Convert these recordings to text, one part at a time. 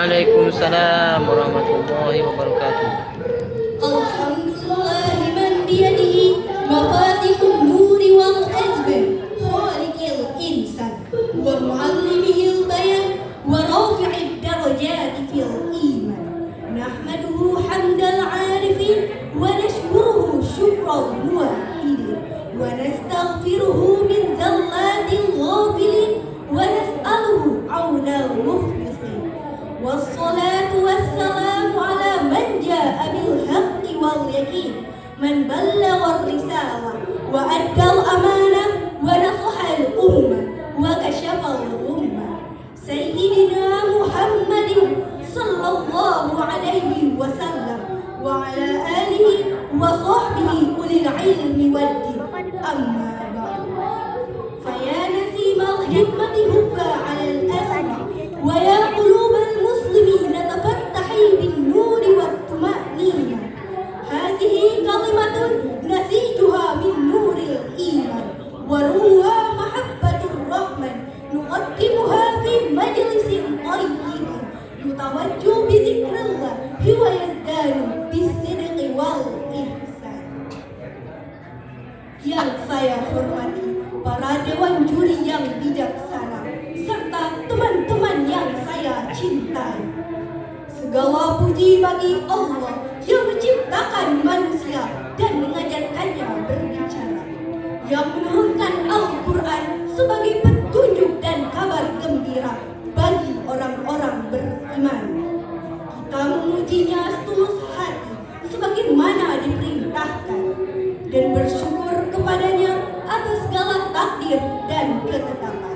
Waalaikumsalam warahmatullahi wabarakatuh. Alhamdulillah man biyadihi mafatihun nuri wal azban khaliqil insan wa muallimihil bayan wa rafi'id darajati fil iman nahmaduhu hamdal arifin wa nashkuruhu syukral muwahhidin wa nastaghfiruhu min zallatil ghafilin wa nas'aluhu aunal mukhlisin wassalatu wassalamu ala man jaa bil haqqi wal yaqin man ballagha ar-risalah wa addal amanah wa nasaha al-ummah wa kashafa al-ummah sayyidina Muhammadin sallallahu alaihi wasallam wa ala alihi wa sahbihi ulil ilmi wad din amma ba'd fa ya nasimal hikmati hubba ala al-asma wa ya qulubal muslimin tafattahi bin nuri wat tuma'ninah hadhihi kalimatun nasijuha min nuril iman wa ruha mahabbatur rahman nuqaddimuha fi majlisin tayyibin yutawajju bi dzikrillah wa yazdanu bis sidqi wal ihsan. Yang saya hormati para dewan juri yang bijaksana serta teman-teman yang saya cintai. Segala puji bagi Allah yang menciptakan manusia dan mengajarkannya berbicara, yang menurunkan Al-Quran sebagai petunjuk dan kabar gembira bagi orang-orang beriman. Kita memujinya setulus hati sebagaimana diperintahkan dan bersyukur kepadanya atas segala takdir dan ketetapan.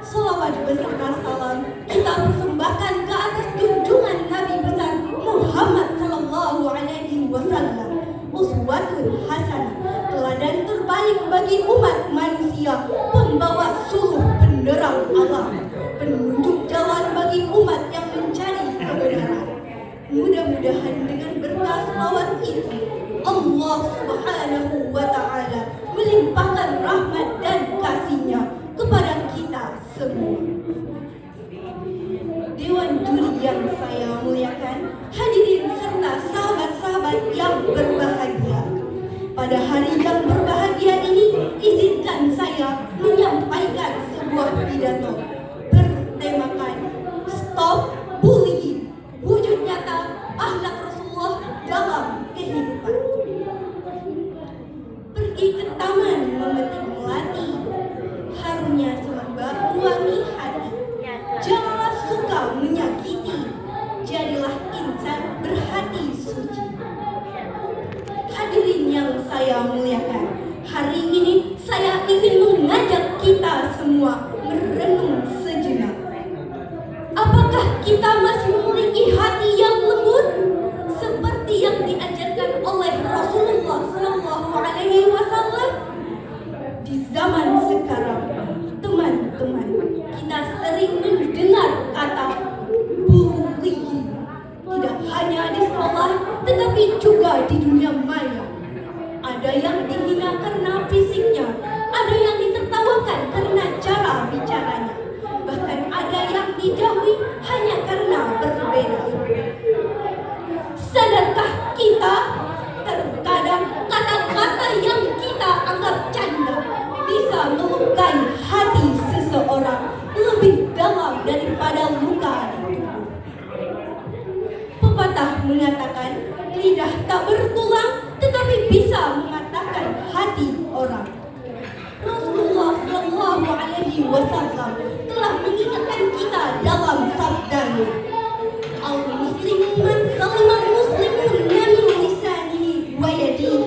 Salawat beserta salam kita persembahkan ke atas junjungan Nabi besar Muhammad sallallahu alaihi wasallam, uswatun hasanah, teladan terbaik bagi umat manusia, pembawa suluh penerang alam, penunjuk jalan bagi umat yang mencari kebenaran. Mudah-mudahan dengan berkah salawat itu Allah subhanahu wa ta'ala melimpahkan rahmat dan kasih-Nya kepada kita semua. Dewan juri yang saya muliakan, hadirin serta sahabat-sahabat yang berbahagia. Pada hari yang berbahagia ini, izinkan saya menyampaikan sebuah pidato bertemakan Stop Bullying, wujud nyata akhlak Rasulullah dalam kehidupan. Pergi ke taman memetik melati, harumnya sembah wangi hati. Janganlah suka menyakiti, jadilah insan berhati suci. Hadirin yang saya muliakan, hari ini saya ingin mengajak kita semua merenung sejenak. Apakah kita masih memiliki hati yang lembut seperti yang diajarkan oleh Rasulullah sallallahu alaihi wasallam? Di zaman sekarang, teman-teman, kita sering mendengar kata bullying, tidak hanya di sekolah tetapi juga di dunia maya. Ada yang dihina karena fisiknya, ada yang ditertawakan karena cara bicaranya, bahkan ada yang dijauhi hanya karena berbeda. Sadarkah kita terkadang kata-kata yang kita anggap canda bisa melukai hati seseorang lebih dalam daripada luka di tubuh? Pepatah mengatakan lidah tak bertulang tetapi bisa mengatakan hati orang. Rasulullah sallallahu alaihi wasallam telah mengingatkan kita dalam sabdanya, al-muslimu man salimal muslimun min lisanihi wa yadihi.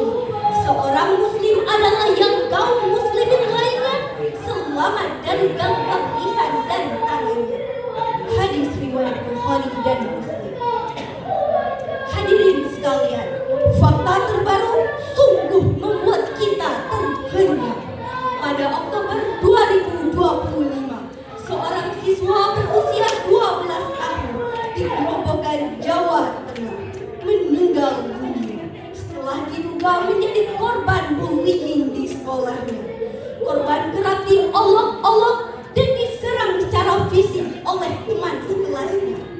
Seorang muslim adalah yang kaum muslimin lainnya selamat dari gangguan lisan dan tangannya. Hadis riwayat Bukhari dan Muslim. Hadirin sekalian, fakta terbaru sungguh membuat kita terhenyak. Pada Oktober 2025, seorang siswa berusia 12 tahun di Grobogan, Jawa Tengah meninggal dunia setelah diduga menjadi korban bullying di sekolahnya. Korban kerap diolok-olok dan diserang secara fisik oleh teman sekelasnya.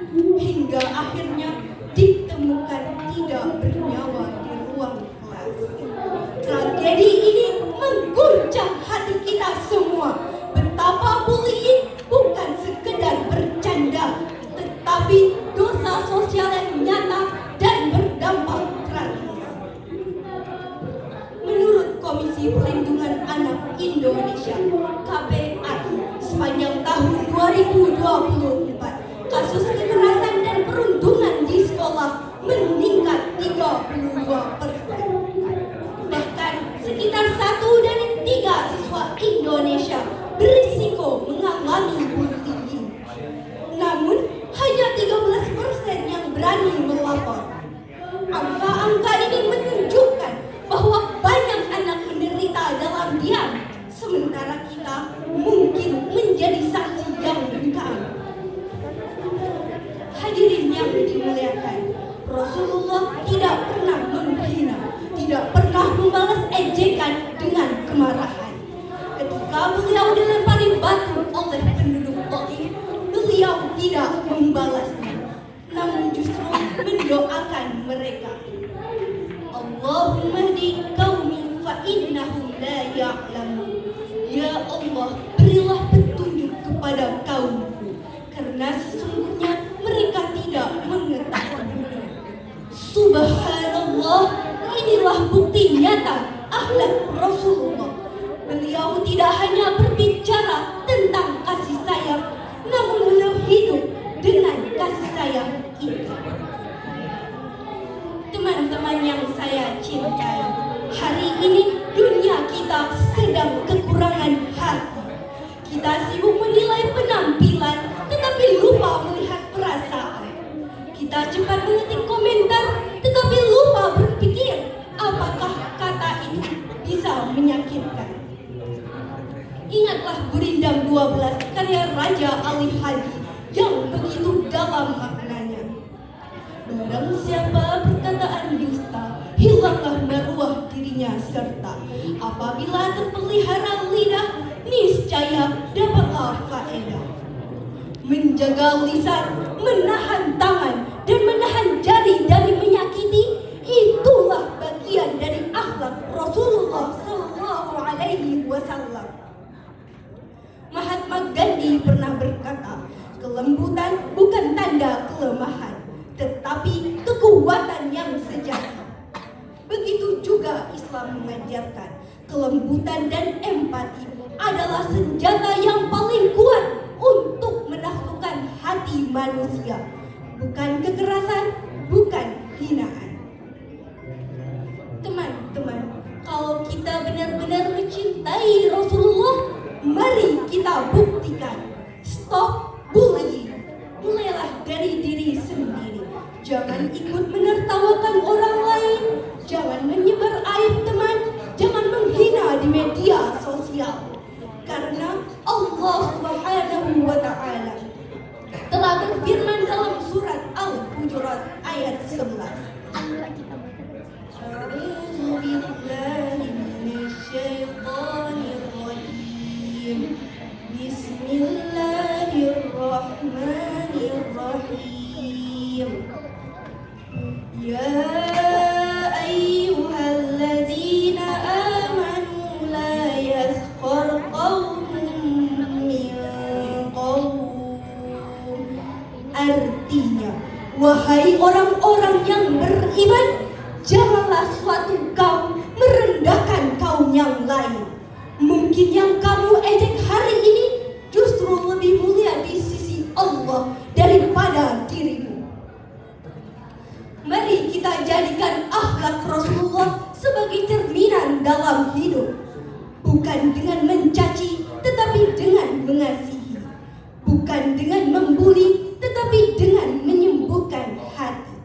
2024, kasus kekerasan dan perundungan di sekolah meningkat 32%. Bahkan sekitar 1 dari 3 siswa Indonesia berisiko mengalami bullying. Namun hanya 13% yang berani melapor. Angka-angka ini menunjukkan bahwa banyak anak menderita dalam diam, sementara kita mungkin menjadi saksi yang bengkak. Hadirin yang dimuliakan, Rasulullah tidak pernah menghina, tidak pernah membalas ejekan dengan kemarahan. Ketika beliau dilempari batu oleh penduduk Taif, beliau tidak membalasnya, namun justru mendoakan mereka. Allahumma hdi qaumi fa innahum la ya'lamun. Ya Allah, berilah petunjuk kepada kaumku, karena sesungguhnya mereka tidak mengetahui. Subhanallah, inilah bukti nyata akhlak Rasulullah. Beliau tidak hanya berbicara tentang kasih sayang, namun beliau hidup dengan kasih sayang itu. Teman-teman yang saya cintai, hari ini dunia kita sedang kekurangan hati. Kita sibuk menilai penampilan, tetapi lupa melihat perasaan. Kita cepat mengetik komentar, tetapi lupa berpikir apakah kata itu bisa menyakitkan. Ingatlah Gurindam 12 karya Raja Ali Hadi yang begitu dalam maknanya. Barang siapa perkataan dusta, hilanglah maruah dirinya serta apabila terpelihara lidah, niscaya dapatlah faedah. Menjaga lisan, menahan tangan, dan menahan jari dari menyakiti, itulah bagian dari akhlak Rasulullah Sallallahu Alaihi Wasallam. Mahatma Gandhi pernah berkata, kelembutan bukan tanda kelemahan, tetapi kekuatan yang sejati. Begitu juga Islam mengajarkan, kelembutan dan empati adalah senjata yang paling kuat untuk menaklukkan hati manusia, bukan kekerasan, bukan hinaan. Teman-teman, kalau kita benar-benar mencintai Rasulullah, mari kita buktikan. Stop bullying. Mulailah dari diri sendiri. Jangan ikut menertawakan orang lain. Jangan menyebar aib teman. Jangan menghina di media sosial. Karena Allah Subhanahu wa Ta'ala telah berfirman dalam surat Al-Hujurat ayat 11. A'udzu billahi minasyaitonir rajim. Bismillahirrahmanirrahim. Ya ayyuhalladzina amanu la yaskhar qaumun min qaum. Artinya, wahai orang-orang yang beriman, janganlah suatu kaum merendahkan kaum yang lain. Mungkin yang kamu ejek hari ini justru lebih mulia di sisi Allah daripada dirimu. Mari kita jadikan akhlak Rasulullah sebagai cerminan dalam hidup. Bukan dengan mencaci, tetapi dengan mengasihi. Bukan dengan membuli, tetapi dengan menyembuhkan hati.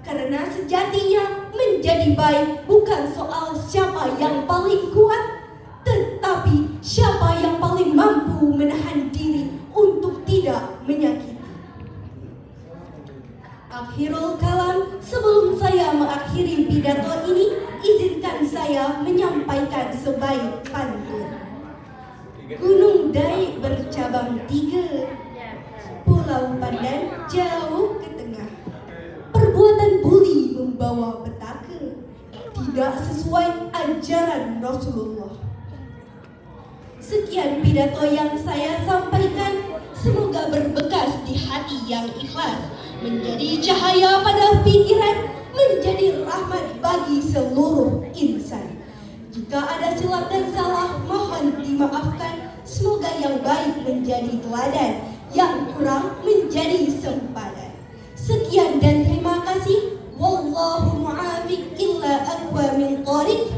Karena sejatinya menjadi baik bukan soal siapa yang paling kuat, tetapi siapa yang paling mampu menahan diri untuk tidak menyakiti. Akhirul kalam, sebelum saya mengakhiri pidato ini, izinkan saya menyampaikan sebaik pantun. Gunung Dai bercabang 3, Pulau Pandan jauh ke tengah. Perbuatan buli membawa petaka, tidak sesuai ajaran Rasulullah. Sekian pidato yang saya sampaikan, semoga berbekas di hati yang ikhlas, menjadi cahaya pada pikiran, menjadi rahmat bagi seluruh insan. Jika ada silap dan salah, mohon dimaafkan. Semoga yang baik menjadi teladan, yang kurang menjadi sempadan. Sekian dan terima kasih. Wallahu mu'afiq illa aqwa min thariq.